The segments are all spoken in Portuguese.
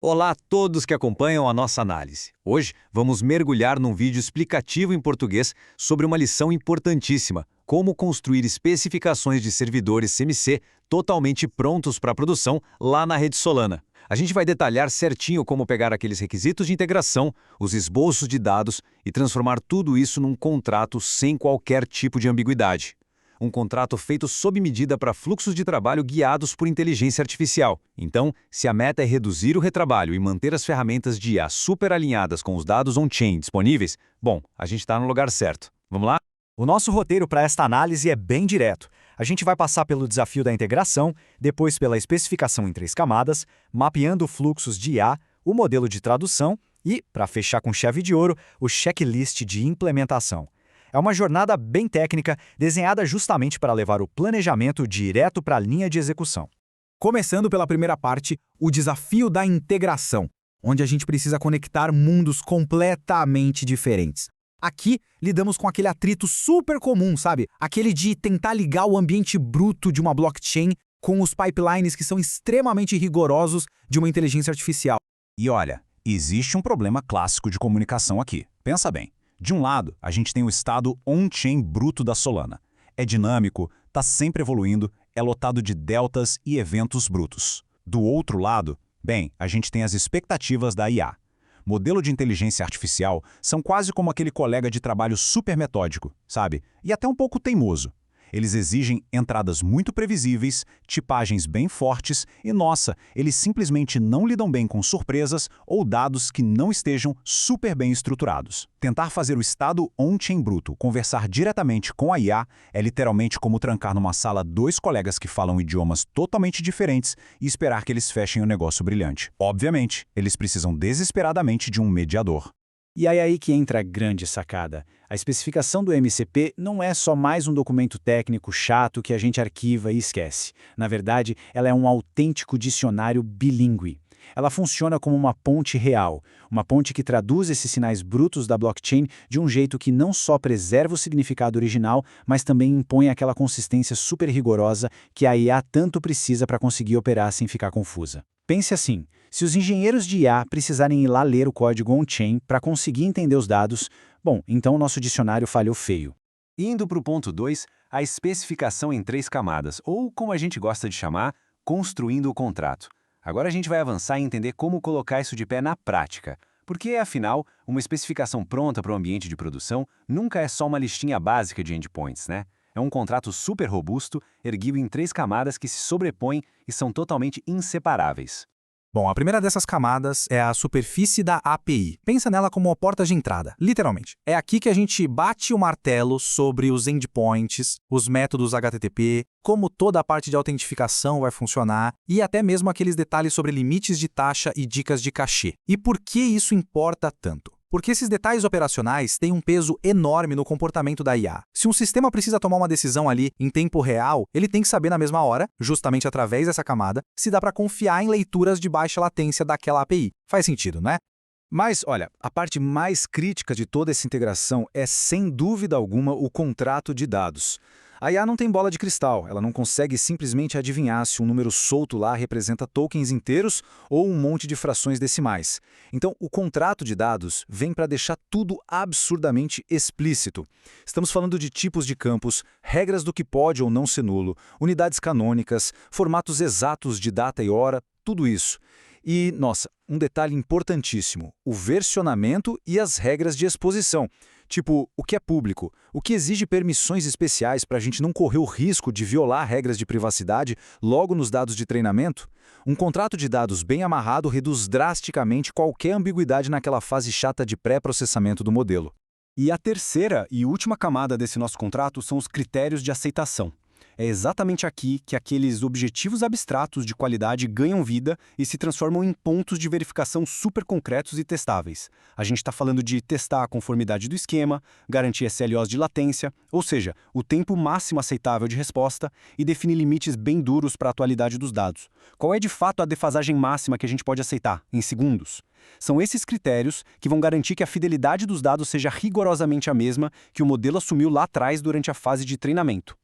Olá a todos que acompanham a nossa análise. Hoje vamos mergulhar num vídeo explicativo em português sobre uma lição importantíssima: como construir especificações de servidores CMC totalmente prontos para produção lá na rede Solana. A gente vai detalhar certinho como pegar aqueles requisitos de integração, os esboços de dados e transformar tudo isso num contrato sem qualquer tipo de ambiguidade. Um contrato feito sob medida para fluxos de trabalho guiados por inteligência artificial. Então, se a meta é reduzir o retrabalho e manter as ferramentas de IA super alinhadas com os dados on-chain disponíveis, bom, a gente está no lugar certo. Vamos lá? O nosso roteiro para esta análise é bem direto. A gente vai passar pelo desafio da integração, depois pela especificação em 3 camadas, mapeando fluxos de IA, o modelo de tradução e, para fechar com chave de ouro, o checklist de implementação. É uma jornada bem técnica, desenhada justamente para levar o planejamento direto para a linha de execução. Começando pela primeira parte, o desafio da integração, onde a gente precisa conectar mundos completamente diferentes. Aqui, lidamos com aquele atrito super comum, sabe? Aquele de tentar ligar o ambiente bruto de uma blockchain com os pipelines que são extremamente rigorosos de uma inteligência artificial. E olha, existe um problema clássico de comunicação aqui. Pensa bem. De um lado, a gente tem o estado on-chain bruto da Solana. É dinâmico, está sempre evoluindo, é lotado de deltas e eventos brutos. Do outro lado, bem, a gente tem as expectativas da IA. Modelo de inteligência artificial são quase como aquele colega de trabalho super metódico, sabe? E até um pouco teimoso. Eles exigem entradas muito previsíveis, tipagens bem fortes e, nossa, eles simplesmente não lidam bem com surpresas ou dados que não estejam super bem estruturados. Tentar fazer o estado on-chain bruto conversar diretamente com a IA é literalmente como trancar numa sala 2 colegas que falam idiomas totalmente diferentes e esperar que eles fechem o negócio brilhante. Obviamente, eles precisam desesperadamente de um mediador. E aí que entra a grande sacada. A especificação do MCP não é só mais um documento técnico chato que a gente arquiva e esquece. Na verdade, ela é um autêntico dicionário bilíngue. Ela funciona como uma ponte real, uma ponte que traduz esses sinais brutos da blockchain de um jeito que não só preserva o significado original, mas também impõe aquela consistência super rigorosa que a IA tanto precisa para conseguir operar sem ficar confusa. Pense assim, se os engenheiros de IA precisarem ir lá ler o código on-chain para conseguir entender os dados, bom, então o nosso dicionário falhou feio. Indo para o ponto 2, a especificação em 3 camadas, ou como a gente gosta de chamar, construindo o contrato. Agora a gente vai avançar e entender como colocar isso de pé na prática. Porque, afinal, uma especificação pronta para o ambiente de produção nunca é só uma listinha básica de endpoints, né? É um contrato super robusto, erguido em 3 camadas que se sobrepõem e são totalmente inseparáveis. Bom, a primeira dessas camadas é a superfície da API. Pensa nela como uma porta de entrada, literalmente. É aqui que a gente bate o martelo sobre os endpoints, os métodos HTTP, como toda a parte de autentificação vai funcionar e até mesmo aqueles detalhes sobre limites de taxa e dicas de cachê. E por que isso importa tanto? Porque esses detalhes operacionais têm um peso enorme no comportamento da IA. Se um sistema precisa tomar uma decisão ali em tempo real, ele tem que saber na mesma hora, justamente através dessa camada, se dá para confiar em leituras de baixa latência daquela API. Faz sentido, né? Mas, olha, a parte mais crítica de toda essa integração é, sem dúvida alguma, o contrato de dados. A IA não tem bola de cristal, ela não consegue simplesmente adivinhar se um número solto lá representa tokens inteiros ou um monte de frações decimais. Então, o contrato de dados vem para deixar tudo absurdamente explícito. Estamos falando de tipos de campos, regras do que pode ou não ser nulo, unidades canônicas, formatos exatos de data e hora, tudo isso. E, nossa, um detalhe importantíssimo, o versionamento e as regras de exposição. Tipo, o que é público, o que exige permissões especiais para a gente não correr o risco de violar regras de privacidade logo nos dados de treinamento. Um contrato de dados bem amarrado reduz drasticamente qualquer ambiguidade naquela fase chata de pré-processamento do modelo. E a terceira e última camada desse nosso contrato são os critérios de aceitação. É exatamente aqui que aqueles objetivos abstratos de qualidade ganham vida e se transformam em pontos de verificação super concretos e testáveis. A gente está falando de testar a conformidade do esquema, garantir SLOs de latência, ou seja, o tempo máximo aceitável de resposta e definir limites bem duros para a atualidade dos dados. Qual é de fato a defasagem máxima que a gente pode aceitar, em segundos? São esses critérios que vão garantir que a fidelidade dos dados seja rigorosamente a mesma que o modelo assumiu lá atrás durante a fase de treinamento.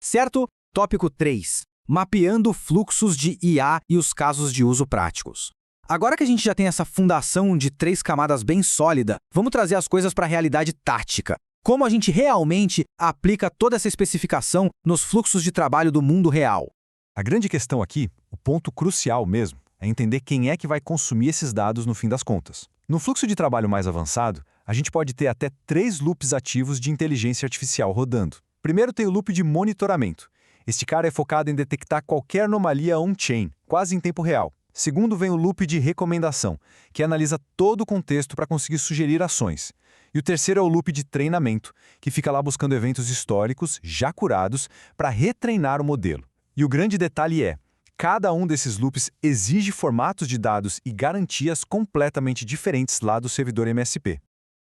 Certo? Tópico 3. Mapeando fluxos de IA e os casos de uso práticos. Agora que a gente já tem essa fundação de 3 camadas bem sólida, vamos trazer as coisas para a realidade tática. Como a gente realmente aplica toda essa especificação nos fluxos de trabalho do mundo real? A grande questão aqui, o ponto crucial mesmo, é entender quem é que vai consumir esses dados no fim das contas. No fluxo de trabalho mais avançado, a gente pode ter até 3 loops ativos de inteligência artificial rodando. Primeiro tem o loop de monitoramento. Este cara é focado em detectar qualquer anomalia on-chain, quase em tempo real. Segundo vem o loop de recomendação, que analisa todo o contexto para conseguir sugerir ações. E o terceiro é o loop de treinamento, que fica lá buscando eventos históricos, já curados, para retreinar o modelo. E o grande detalhe é, cada um desses loops exige formatos de dados e garantias completamente diferentes lá do servidor MSP.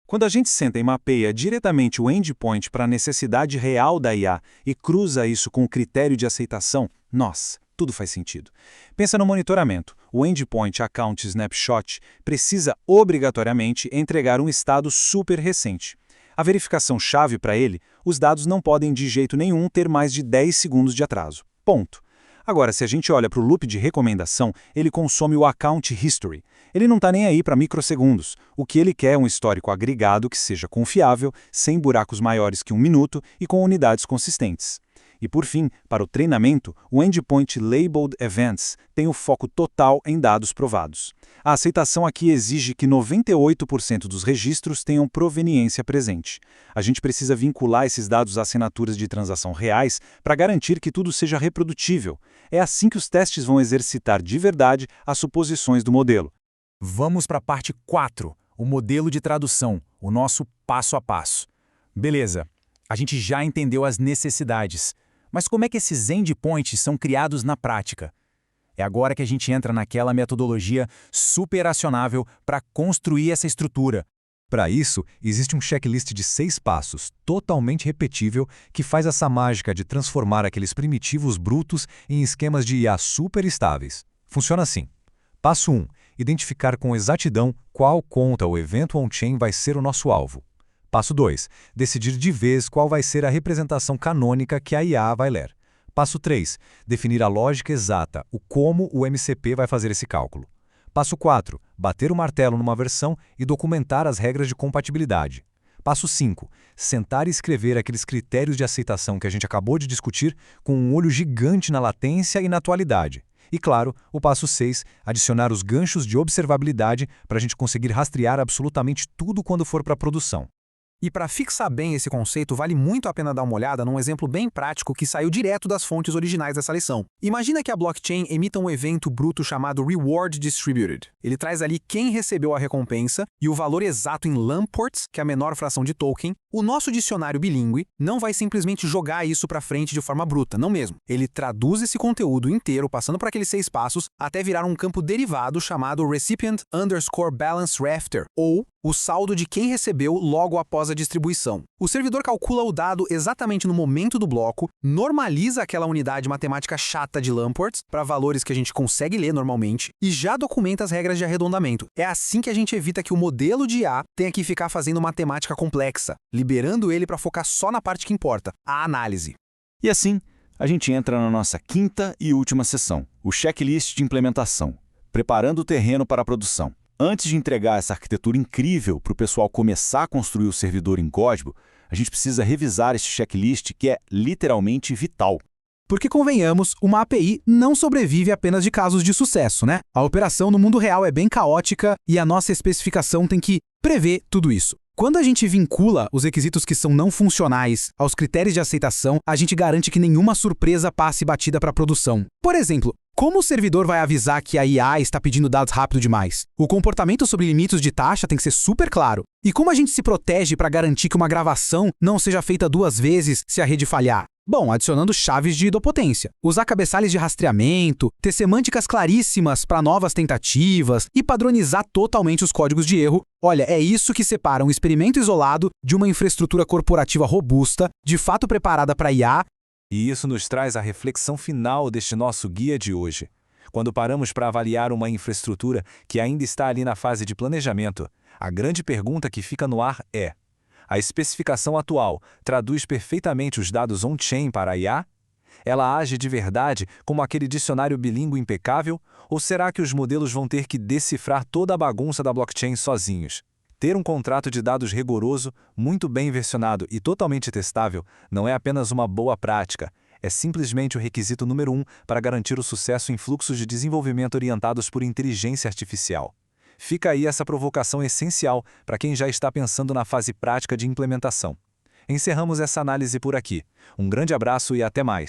Quando a gente senta e mapeia diretamente o endpoint para a necessidade real da IA e cruza isso com o critério de aceitação, nossa, tudo faz sentido. Pensa no monitoramento. O Endpoint Account Snapshot precisa obrigatoriamente entregar um estado super recente. A verificação-chave para ele, os dados não podem de jeito nenhum ter mais de 10 segundos de atraso. Ponto. Agora, se a gente olha para o loop de recomendação, ele consome o Account History. Ele não está nem aí para microsegundos. O que ele quer é um histórico agregado que seja confiável, sem buracos maiores que 1 minuto e com unidades consistentes. E por fim, para o treinamento, o Endpoint Labeled Events tem o foco total em dados provados. A aceitação aqui exige que 98% dos registros tenham proveniência presente. A gente precisa vincular esses dados a assinaturas de transação reais para garantir que tudo seja reprodutível. É assim que os testes vão exercitar de verdade as suposições do modelo. Vamos para a parte 4, o modelo de tradução, o nosso passo a passo. Beleza, a gente já entendeu as necessidades. Mas como é que esses endpoints são criados na prática? É agora que a gente entra naquela metodologia superacionável para construir essa estrutura. Para isso, existe um checklist de 6 passos, totalmente repetível, que faz essa mágica de transformar aqueles primitivos brutos em esquemas de IA super estáveis. Funciona assim. Passo 1. Identificar com exatidão qual conta ou evento on-chain vai ser o nosso alvo. Passo 2. Decidir de vez qual vai ser a representação canônica que a IA vai ler. Passo 3. Definir a lógica exata, o como o MCP vai fazer esse cálculo. Passo 4. Bater o martelo numa versão e documentar as regras de compatibilidade. Passo 5. Sentar e escrever aqueles critérios de aceitação que a gente acabou de discutir com um olho gigante na latência e na atualidade. E claro, o passo 6, adicionar os ganchos de observabilidade para a gente conseguir rastrear absolutamente tudo quando for para a produção. E para fixar bem esse conceito, vale muito a pena dar uma olhada num exemplo bem prático que saiu direto das fontes originais dessa lição. Imagina que a blockchain emita um evento bruto chamado Reward Distributed. Ele traz ali quem recebeu a recompensa e o valor exato em Lamports, que é a menor fração de token. O nosso dicionário bilíngue não vai simplesmente jogar isso para frente de forma bruta, não mesmo. Ele traduz esse conteúdo inteiro, passando por aqueles 6 passos, até virar um campo derivado chamado Recipient_Balance_Rafter, ou o saldo de quem recebeu logo após a distribuição. O servidor calcula o dado exatamente no momento do bloco, normaliza aquela unidade matemática chata de Lamports para valores que a gente consegue ler normalmente e já documenta as regras de arredondamento. É assim que a gente evita que o modelo de IA tenha que ficar fazendo matemática complexa, liberando ele para focar só na parte que importa, a análise. E assim, a gente entra na nossa 5ª e última sessão, o checklist de implementação, preparando o terreno para a produção. Antes de entregar essa arquitetura incrível para o pessoal começar a construir o servidor em código, a gente precisa revisar este checklist que é literalmente vital. Porque, convenhamos, uma API não sobrevive apenas de casos de sucesso, né? A operação no mundo real é bem caótica e a nossa especificação tem que prever tudo isso. Quando a gente vincula os requisitos que são não funcionais aos critérios de aceitação, a gente garante que nenhuma surpresa passe batida para a produção. Por exemplo, como o servidor vai avisar que a IA está pedindo dados rápido demais? O comportamento sobre limites de taxa tem que ser super claro. E como a gente se protege para garantir que uma gravação não seja feita 2 vezes se a rede falhar? Bom, adicionando chaves de idopotência, usar cabeçalhos de rastreamento, ter semânticas claríssimas para novas tentativas e padronizar totalmente os códigos de erro. Olha, é isso que separa um experimento isolado de uma infraestrutura corporativa robusta, de fato preparada para IA. E isso nos traz a reflexão final deste nosso guia de hoje. Quando paramos para avaliar uma infraestrutura que ainda está ali na fase de planejamento, a grande pergunta que fica no ar é: a especificação atual traduz perfeitamente os dados on-chain para a IA? Ela age de verdade como aquele dicionário bilíngue impecável? Ou será que os modelos vão ter que decifrar toda a bagunça da blockchain sozinhos? Ter um contrato de dados rigoroso, muito bem versionado e totalmente testável não é apenas uma boa prática, é simplesmente o requisito número 1 para garantir o sucesso em fluxos de desenvolvimento orientados por inteligência artificial. Fica aí essa provocação essencial para quem já está pensando na fase prática de implementação. Encerramos essa análise por aqui. Um grande abraço e até mais.